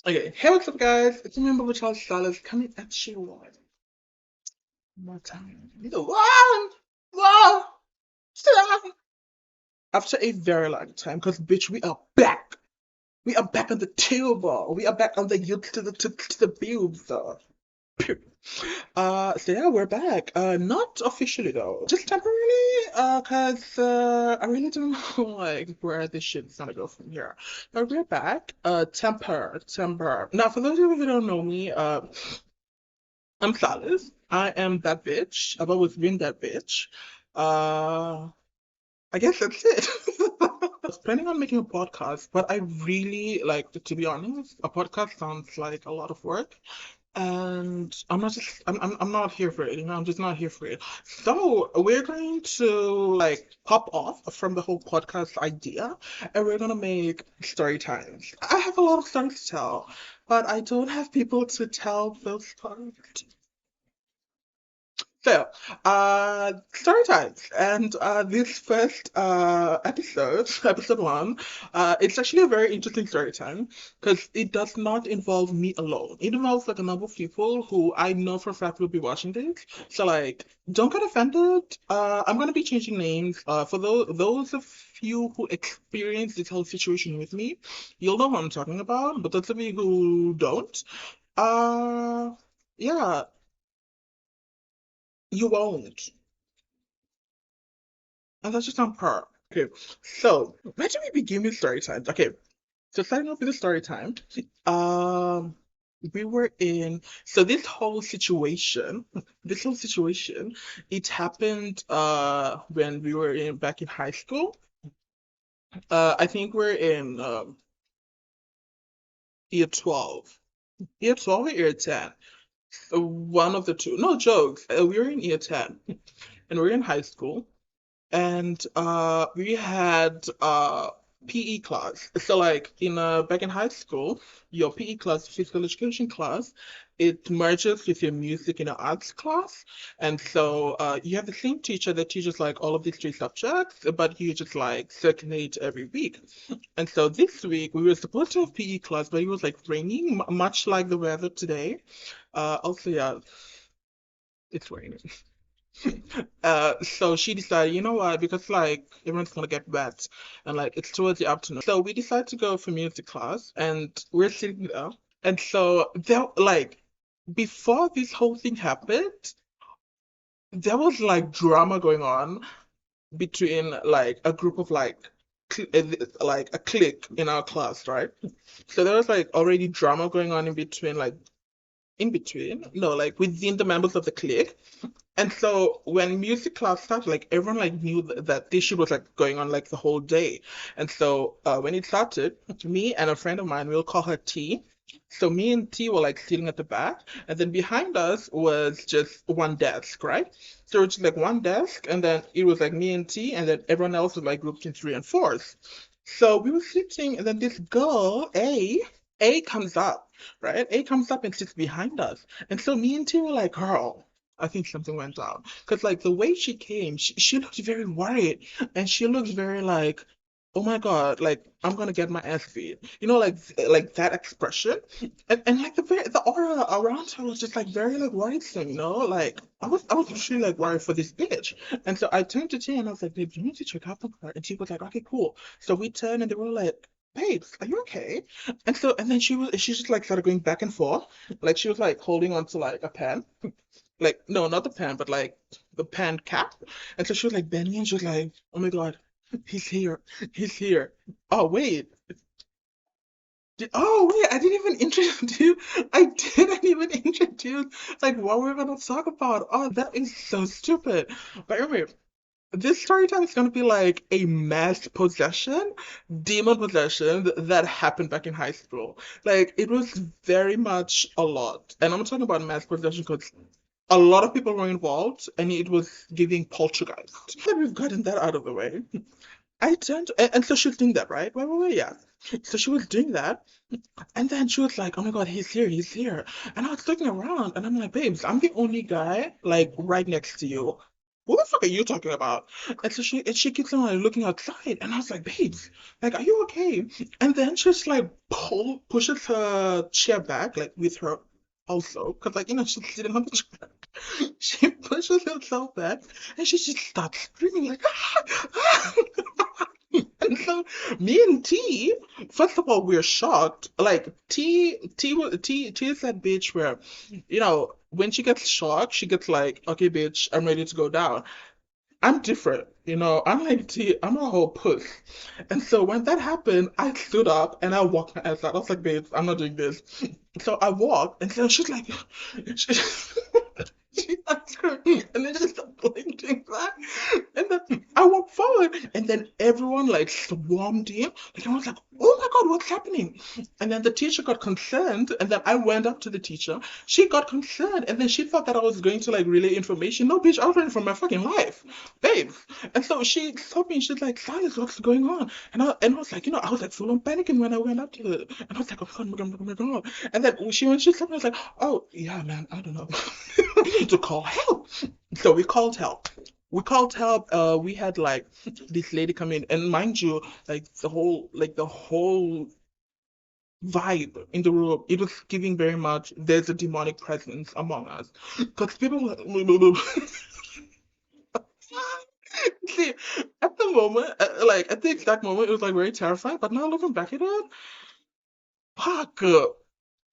Okay, hey, what's up, guys? It's me, Bubba Charles Salas, coming at you one more time. One, time. After a very long time, because bitch, we are back. We are back on the table. We are back on the youth to the boobs. So yeah, we're back. Not officially though, just temporarily. Cause I really don't know like where this shit's gonna go from here. But we're back. Temper. Now, for those of you who don't know me, I'm Salas. I am that bitch. I've always been that bitch. Uh, I guess that's it. I was planning on making a podcast, but I really like, to be honest, a podcast sounds like a lot of work, and I'm not here for it. I'm just not here for it. So we're going to like pop off from the whole podcast idea, and we're gonna make story times. I have a lot of stories to tell, but I don't have people to tell those stories. So, story times, and this first episode, episode one, it's actually a very interesting story time because it does not involve me alone. It involves like a number of people who I know for a fact will be watching this. So, like, don't get offended. I'm gonna be changing names. For those of you who experience this whole situation with me, you'll know what I'm talking about. But those of you who don't, uh, yeah, you won't. And that's just on par. Okay, so where do we begin with story times? Okay, so starting off with the story time, um, we were in so this whole situation, it happened when we were in back in high school. I think we're in year 12. Year 12 or year 10? One of the two. No jokes. We were in year 10 and we're in high school. And we had PE class. So like in back in high school, your PE class, physical education class, it merges with your music and your arts class. And so you have the same teacher that teaches like all of these three subjects, but you just like circulate every week. And so this week we were supposed to have PE class, but it was like raining, much like the weather today. Also, yeah, it's raining. So she decided, you know what, because like everyone's gonna get wet and like it's towards the afternoon. So we decided to go for music class and we're sitting there. And so there like before this whole thing happened, there was like drama going on between like a group of like a clique in our class, right? So there was like already drama going on in between, no, like within the members of the clique. And so when music class started, like everyone like knew that this shit was like going on like the whole day. And so when it started, me and a friend of mine, we'll call her T. So me and T were like sitting at the back, and then behind us was just one desk, right? So it's like one desk, and then it was like me and T, and then everyone else was like grouped in three and fours. So we were sitting, and then this girl, A comes up, right? A comes up and sits behind us. And so me and T were like, girl, I think something went down. Because, like, the way she came, she looked very worried. And she looks very like, oh my God, like, I'm gonna get my ass beat. You know, like that expression. And like, the aura around her was just, like, very, like, worrisome, you know? Like, I was actually, like, worried for this bitch. And so I turned to T and I was like, babe, you need to check up on her. And she was like, okay, cool. So we turned and they were like, babes, are you okay? And then she just like started going back and forth. Like she was like holding on to like a pen. Like, no, not the pen, but like the pen cap. And so she was like bending and she was like, oh my God, he's here. He's here. Oh, wait. Oh, wait, I didn't even introduce, I didn't even introduce like what we're gonna talk about. Oh, that is so stupid. But anyway, this story time is gonna be like a mass possession, demon possession that happened back in high school. Like it was very much a lot, and I'm talking about mass possession because a lot of people were involved, and it was giving poltergeist. That we've gotten that out of the way. I turned, and so she was doing that, right? Wait, yeah. So she was doing that, and then she was like, "Oh my God, he's here, he's here." And I was looking around, and I'm like, "Babes, I'm the only guy like right next to you. what the fuck are you talking about? And she keeps on like looking outside, and I was like, babes, like, are you okay? And then she's like pushes her chair back, like with her also, because like she's sitting on the chair. She pushes herself back, and she just starts screaming like, ah! And so me and T, first of all, we're shocked. Like T is that bitch where, when she gets shocked, she gets like, okay, bitch, I'm ready to go down. I'm different, I'm like T, I'm a whole puss. And so when that happened, I stood up and I walked my ass out. I was like, babe, I'm not doing this. So I walked, and so she's like, she, she starts screaming, and then she starts like doing that. And then I walked forward, and then everyone like swarmed in. Like I was like, oh my God, what's happening? And then the teacher got concerned, and then I went up to the teacher. She got concerned, and then she thought that I was going to like relay information. No, bitch, I was running for my fucking life, babe. And so she saw me, and she's like, Silas, what's going on? And I was like, I was like full on panicking when I went up to her. And I was like, oh my God, oh my God, oh my God. And then when she saw me, I was like, oh yeah, man, I don't know. To call help. So we called help. We called help. We had like this lady come in, and mind you, like the whole vibe in the room, it was giving very much. There's a demonic presence among us, because people were. See, at the moment, like at the exact moment, it was like very terrifying. But now looking back at it, fuck.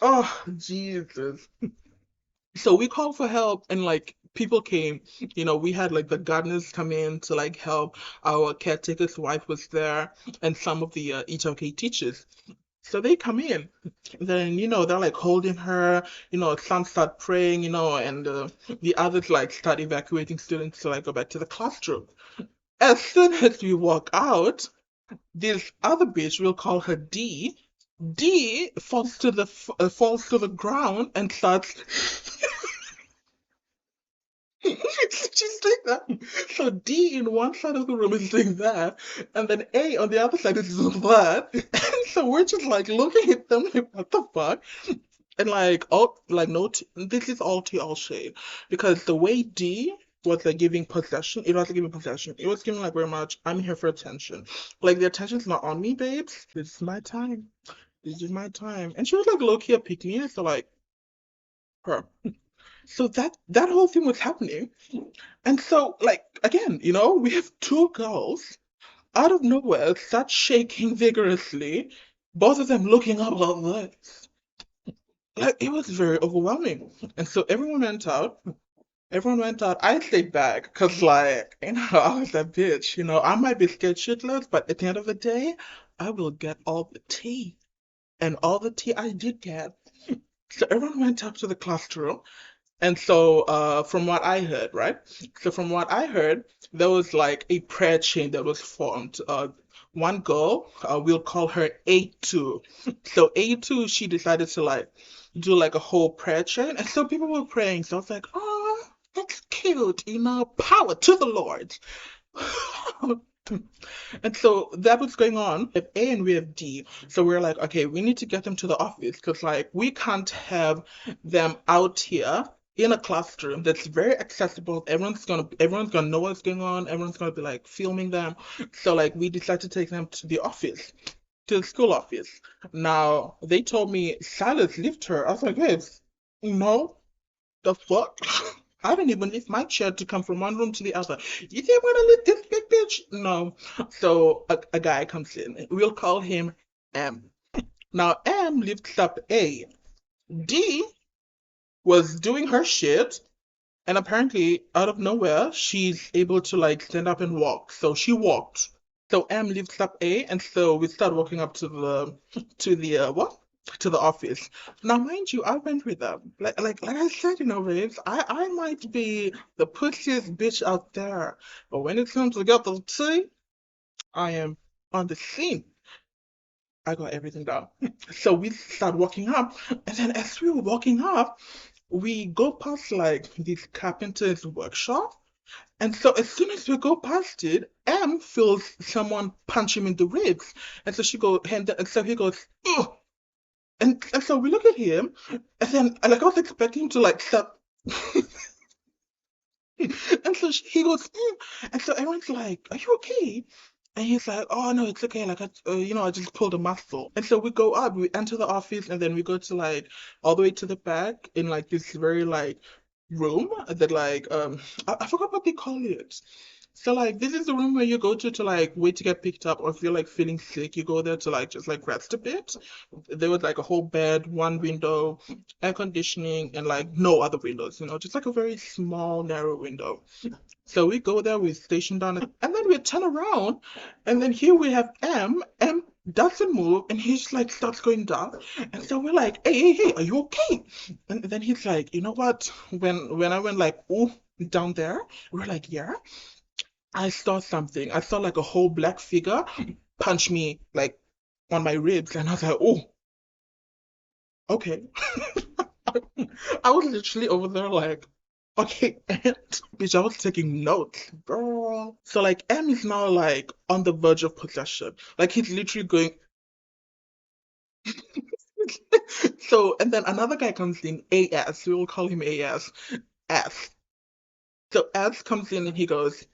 Oh Jesus. So we called for help, and like people came. We had like the gardeners come in to like help. Our caretaker's wife was there, and some of the HLK teachers. So they come in. Then they're like holding her. Some start praying. And the others like start evacuating students to like go back to the classroom. As soon as we walk out, this other bitch, we'll call her D. D falls to the ground and starts. She's doing that. So D in one side of the room is doing that, and then A on the other side is doing that. And so we're just like looking at them like, what the fuck? And like, all like, no, this is all tea, all shade, because the way D was like giving possession, it wasn't giving possession. It was giving like very much, I'm here for attention. Like the attention's not on me, babes. This is my time. This is my time. And she was like low key a pick me, so like her. So that whole thing was happening. And so, like, again, we have two girls out of nowhere start shaking vigorously, both of them looking up like this. Like, it was very overwhelming. And so everyone went out. Everyone went out. I stayed back because, like, I was a bitch. I might be scared shitless, but at the end of the day, I will get all the tea. And all the tea I did get. So everyone went up to the classroom. And so, from what I heard, right? So from what I heard, there was like a prayer chain that was formed. One girl, we'll call her A2. So A2, she decided to like do like a whole prayer chain, and so people were praying. So I was like, oh, that's cute, power to the Lord. And so that was going on. We have A and we have D. So we're like, okay, we need to get them to the office because like we can't have them out here in a classroom that's very accessible. Everyone's gonna know what's going on. Everyone's gonna be like filming them. So like we decided to take them to the office, to the school office. Now they told me Silas lift her. I was like, hey, no, the fuck? I didn't even lift my chair to come from one room to the other. You think I'm gonna lift this big bitch? No. So a guy comes in. We'll call him M. Now M lifts up A. D was doing her shit, and apparently out of nowhere she's able to like stand up and walk. So she walked. So M lifts up A, and so we start walking up to the what? To the office. Now, mind you, I went with them. Like I said, babes, I might be the pussiest bitch out there, but when it comes to get the tea, I am on the scene. I got everything down. So we start walking up, and then as we were walking up, we go past like this carpenter's workshop. And so as soon as we go past it, M feels someone punch him in the ribs. And so and so he goes, ugh. And so we look at him, and then like I was expecting him to like stop. And so he goes, and so everyone's like, "Are you okay?" And he's like, "Oh no, it's okay. Like I just pulled a muscle." And so we go up, we enter the office, and then we go to like all the way to the back in like this very like room that like I forgot what they call it. So like this is the room where you go to like wait to get picked up, or if you're like feeling sick, you go there to like just like rest a bit. There was like a whole bed, one window, air conditioning, and like no other windows, just like a very small, narrow window. So we go there, we station down, and then we turn around, and then here we have M. M doesn't move, and he just like starts going down. And so we're like, "Hey, hey, hey, are you okay?" And then he's like, "You know what? When I went like, ooh, down there, we're like, yeah, I saw something. I saw like a whole black figure punch me like on my ribs, and I was like, oh, okay." I was literally over there like, okay, and bitch, I was taking notes, girl. So like M is now like on the verge of possession. Like he's literally going. So and then another guy comes in, AS. We will call him AS. S. So S comes in and he goes,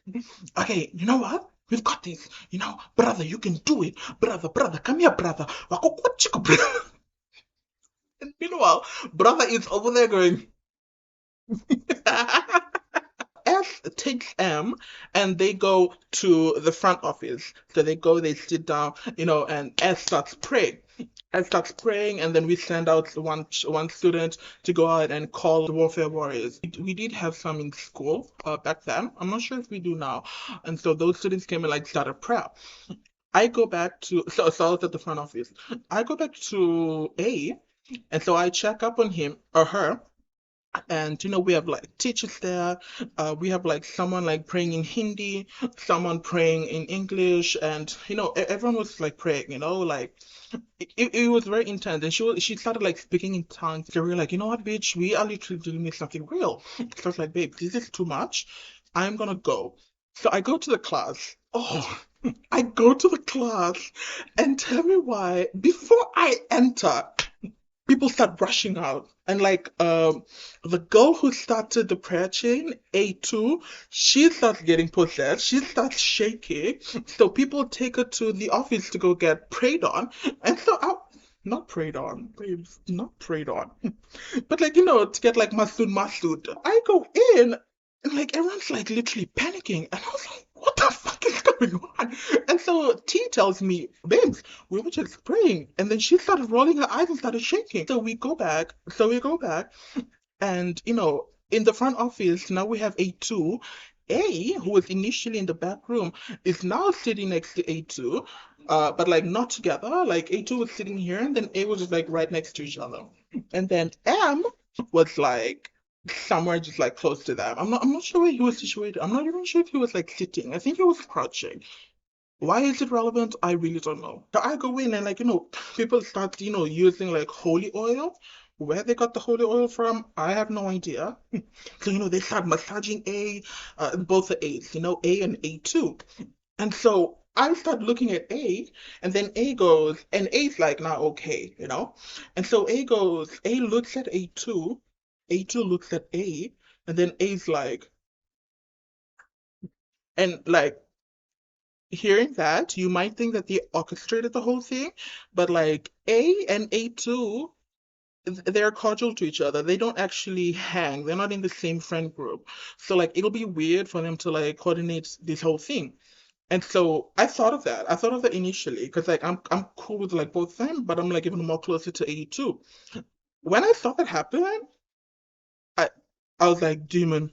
"Okay, you know what? We've got this. Brother, you can do it. Brother, come here, brother. Wako kwa chiko, brother." And meanwhile, brother is over there going, F takes M and they go to the front office. So they go, they sit down, and S starts praying. S starts praying, and then we send out one student to go out and call the warfare warriors. We did have some in school back then. I'm not sure if we do now. And so those students came and like started prayer. I go back to so I was at the front office. I go back to A, and so I check up on him or her, and we have like teachers there. We have like someone like praying in Hindi, someone praying in English, and everyone was like praying. Like it was very intense. And she started like speaking in tongues. So we were like, you know what, bitch, we are literally dealing with something real. So I was like, babe, this is too much. I'm gonna go. So I go to the class. Oh, I go to the class, and tell me why. Before I enter, people start rushing out. And like the girl who started the prayer chain, A2, she starts getting possessed. She starts shaking. So people take her to the office to go get prayed on. And so I not prayed on, babes, not prayed on. But like, to get like Masood. I go in and like everyone's like literally panicking. And I was like, what the fuck is going on? And so T tells me, babes, we were just praying. And then she started rolling her eyes and started shaking. So we go back and in the front office, now we have A2. A, who was initially in the back room, is now sitting next to A2, but like not together. Like A2 was sitting here, and then A was just like right next to each other. And then M was like somewhere just like close to them. I'm not sure where he was situated. I'm not even sure if he was like sitting. I think he was crouching. Why is it relevant? I really don't know. So I go in and like, people start, using like holy oil. Where they got the holy oil from, I have no idea. So, they start massaging both the A's, A and A2. And so I start looking at A, and then A goes, and A's like, now okay, And so A looks at A2, A2 looks at A, and then A's like, and like, hearing that, you might think that they orchestrated the whole thing, but like A and A2, they're cordial to each other. They don't actually hang. They're not in the same friend group. So like it'll be weird for them to like coordinate this whole thing. And so I thought of that. I thought of that initially because like I'm cool with like both of them, but I'm like even more closer to A2. When I saw that happen, I I was like, demon,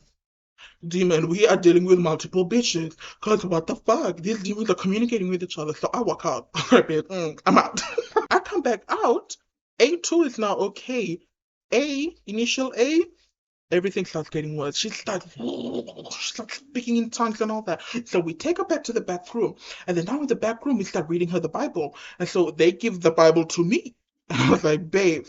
we are dealing with multiple bitches. Cause what the fuck? These demons are communicating with each other. So I walk out. I'm out. I come back out. A2 is now okay. Initial A, everything starts getting worse. She starts speaking in tongues and all that. So we take her back to the back room. And then now in the back room, we start reading her the Bible. And so they give the Bible to me. And I was like, babe,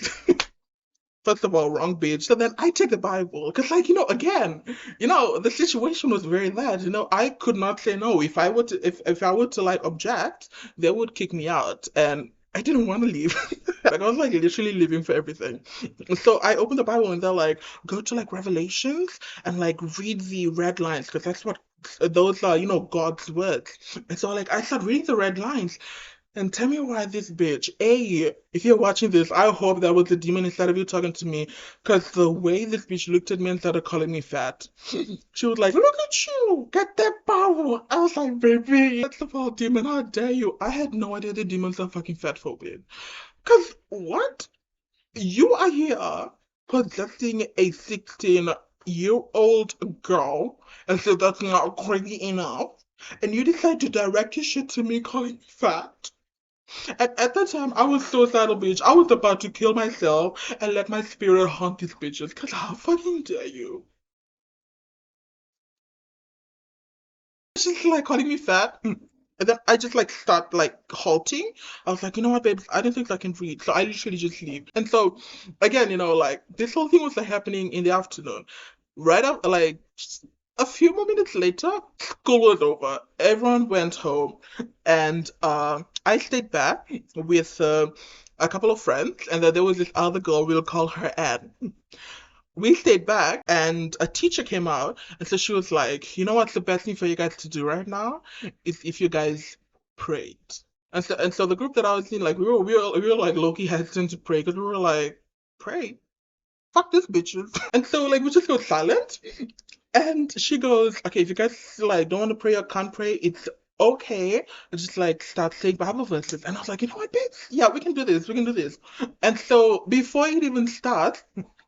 first of all, wrong bitch. So then I take the Bible. Because, like, again, the situation was very bad. I could not say no. If I were to, if I were to, like, object, they would kick me out. And I didn't want to leave. Like I was like literally living for everything. So I opened the Bible and they're like, go to like Revelations and like read the red lines because that's what those are, God's words. And so like I started reading the red lines and tell me why this bitch. A, if you're watching this, I hope that was the demon inside of you talking to me. Because the way this bitch looked at me and started calling me fat. She was like, look at you, get that power. I was like, baby, that's the whole demon, how dare you? I had no idea the demons are fucking fat phobic. Because what? You are here possessing a 16-year-old girl, and so that's not crazy enough. And you decide to direct your shit to me calling me fat. At that time, I was suicidal, bitch. I was about to kill myself and let my spirit haunt these bitches. Cause how fucking dare you? She's like calling me fat. And then I just like start like halting. I was like, you know what, babes, I don't think I can read. So I literally just leave. And so again, like this whole thing was like happening in the afternoon. Right up like a few more minutes later, school was over. Everyone went home. And I stayed back with a couple of friends, and then there was this other girl, we'll call her Anne. We stayed back and a teacher came out and so she was like, you know what's the best thing for you guys to do right now is if you guys prayed. And so the group that I was in, like we were like low-key hesitant to pray because we were like, pray? Fuck this bitches. And so like we just go silent and she goes, okay, if you guys like don't want to pray or can't pray, it's okay. Just like start saying Bible verses. And I was like, you know what, babe? Yeah, we can do this. We can do this. And so before it even starts,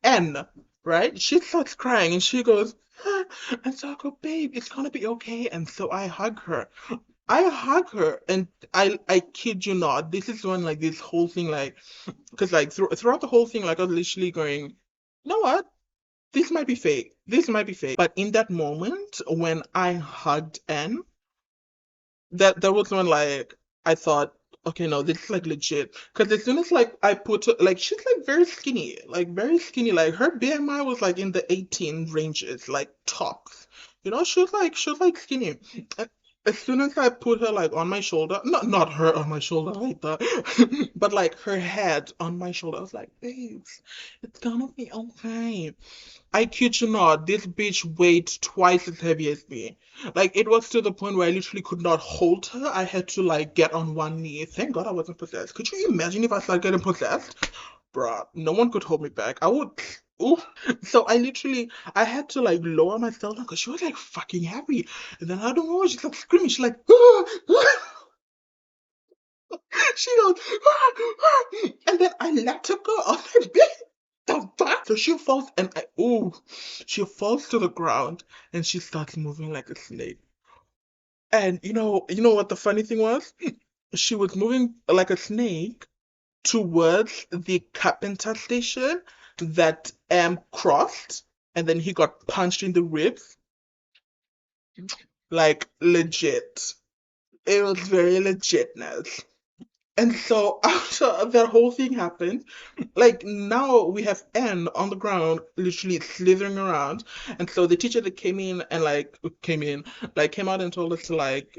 N, right? She starts crying and she goes, "Ah," and so I go, babe, it's gonna be okay. And so I hug her. I hug her and I kid you not, this is when like this whole thing like because like throughout the whole thing like I was literally going, you know what? This might be fake. This might be fake. But in that moment when I hugged Anne, that was when like I thought, okay, no, this is like legit. Because as soon as like I put her, like she's like very skinny. Like her BMI was like in the 18 ranges, like tops. She was like skinny. And as soon as I put her like on my shoulder, not her on my shoulder like that, but like her head on my shoulder, I was like, babes, it's gonna be okay. I kid you not, this bitch weighed twice as heavy as me. Like it was to the point where I literally could not hold her. I had to like get on one knee. Thank God I wasn't possessed. Could you imagine if I started getting possessed? Bruh, no one could hold me back. I would. Ooh. So I had to like lower myself down because she was like fucking heavy. And then I don't know, she started screaming. She's like, she goes, and then I let her go. I was like, bitch, the fuck? So she falls to the ground and she starts moving like a snake. And you know what the funny thing was? She was moving like a snake towards the carpenter station that crossed, and then he got punched in the ribs, like legit. It was very legitness. And so after that whole thing happened, like now we have N on the ground, literally slithering around. And so the teacher that came out and told us to like,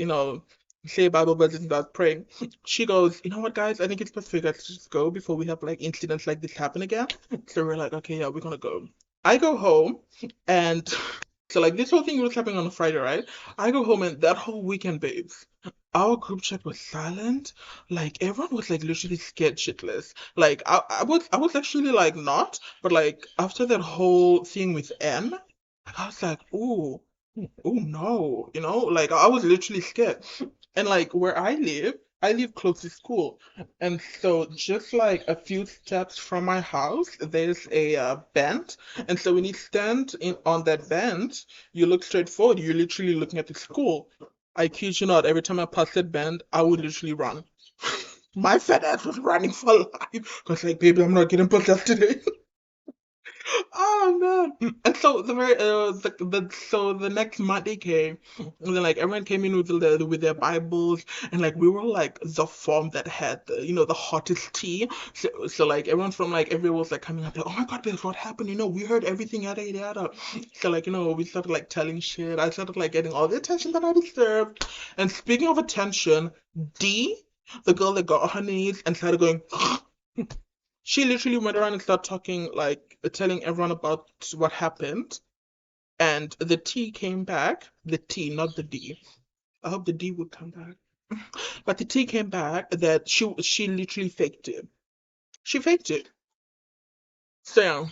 say Bible verses and start praying. She goes, you know what, guys? I think it's best for you guys to just go before we have like incidents like this happen again. So we're like, okay, yeah, we're gonna go. I go home and so like this whole thing was happening on a Friday, right? I go home and that whole weekend, babes, our group chat was silent. Like everyone was like literally scared shitless. Like I was actually like not, but like after that whole thing with M, I was like, oh, oh no, like I was literally scared. And like where I live close to school. And so just like a few steps from my house, there's a bend. And so when you stand in on that bend, you look straight forward, you're literally looking at the school. I kid you not, every time I pass that bend, I would literally run. My fat ass was running for life. Cause like, baby, I'm not getting possessed today. Oh man! And so the next Monday came, and then like everyone came in with their Bibles, and like we were like the farm that had the hottest tea. So like everyone from like everywhere was like coming up like, oh my God, babes, what happened? We heard everything, yada yada yada. So like we started like telling shit. I started like getting all the attention that I deserved. And speaking of attention, D. The girl that got on her knees and started going. She literally went around and started talking, like telling everyone about what happened. And the T came back. The T, not the D. I hope the D would come back. But the T came back that she literally faked it. She faked it. So yeah.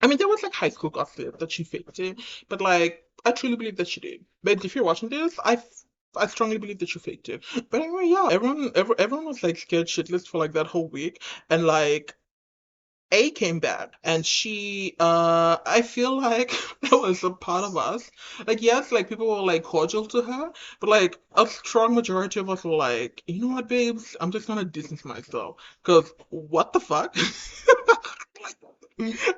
I mean, there was like high school gossip that she faked it, but like I truly believe that she did. But if you're watching this, I strongly believe that she faked it. But anyway, yeah, everyone was like scared shitless for like that whole week, and like A came back and I feel like there was a part of us. Like yes, like people were like cordial to her, but like a strong majority of us were like, you know what, babes, I'm just gonna distance myself. Cause what the fuck?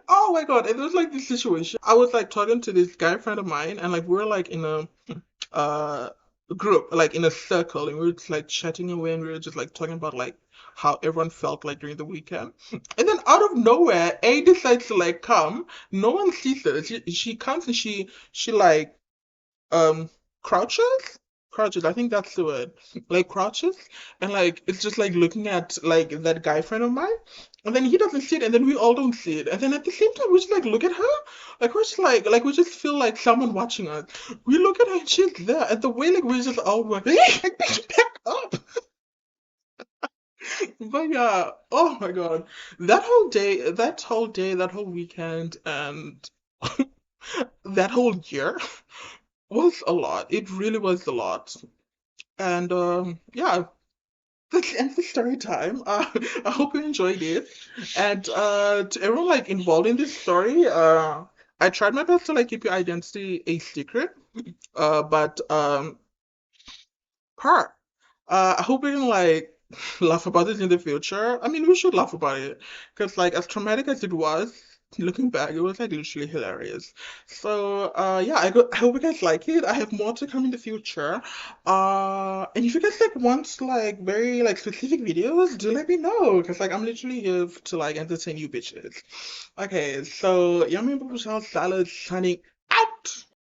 Oh my God, it was like this situation. I was like talking to this guy friend of mine and like we were like in a uh group, like in a circle, and we were just like chatting away and we were just like talking about like how everyone felt like during the weekend. And then out of nowhere, A decides to like come. No one sees her. She comes and she like um crouches. Crouches, I think that's the word. Like crouches and like it's just like looking at like that guy friend of mine. And then he doesn't see it, and then we all don't see it. And then at the same time, we just like look at her, like we're just like we just feel like someone watching us. We look at her and she's there, and the way like we just all went, like, back up. But yeah, oh my God, that whole weekend, and that whole year was a lot. It really was a lot. And yeah, that's the end of the story time. I hope you enjoyed it. And to everyone like involved in this story, I tried my best to like keep your identity a secret. But part. I hope we can like laugh about it in the future. I mean, we should laugh about it because like as traumatic as it was, looking back, it was like literally hilarious. So yeah, I hope you guys like it. I have more to come in the future. And if you guys like want like very like specific videos, do let me know because like I'm literally here to like entertain you bitches. Okay, so Yummy Bubble Salad signing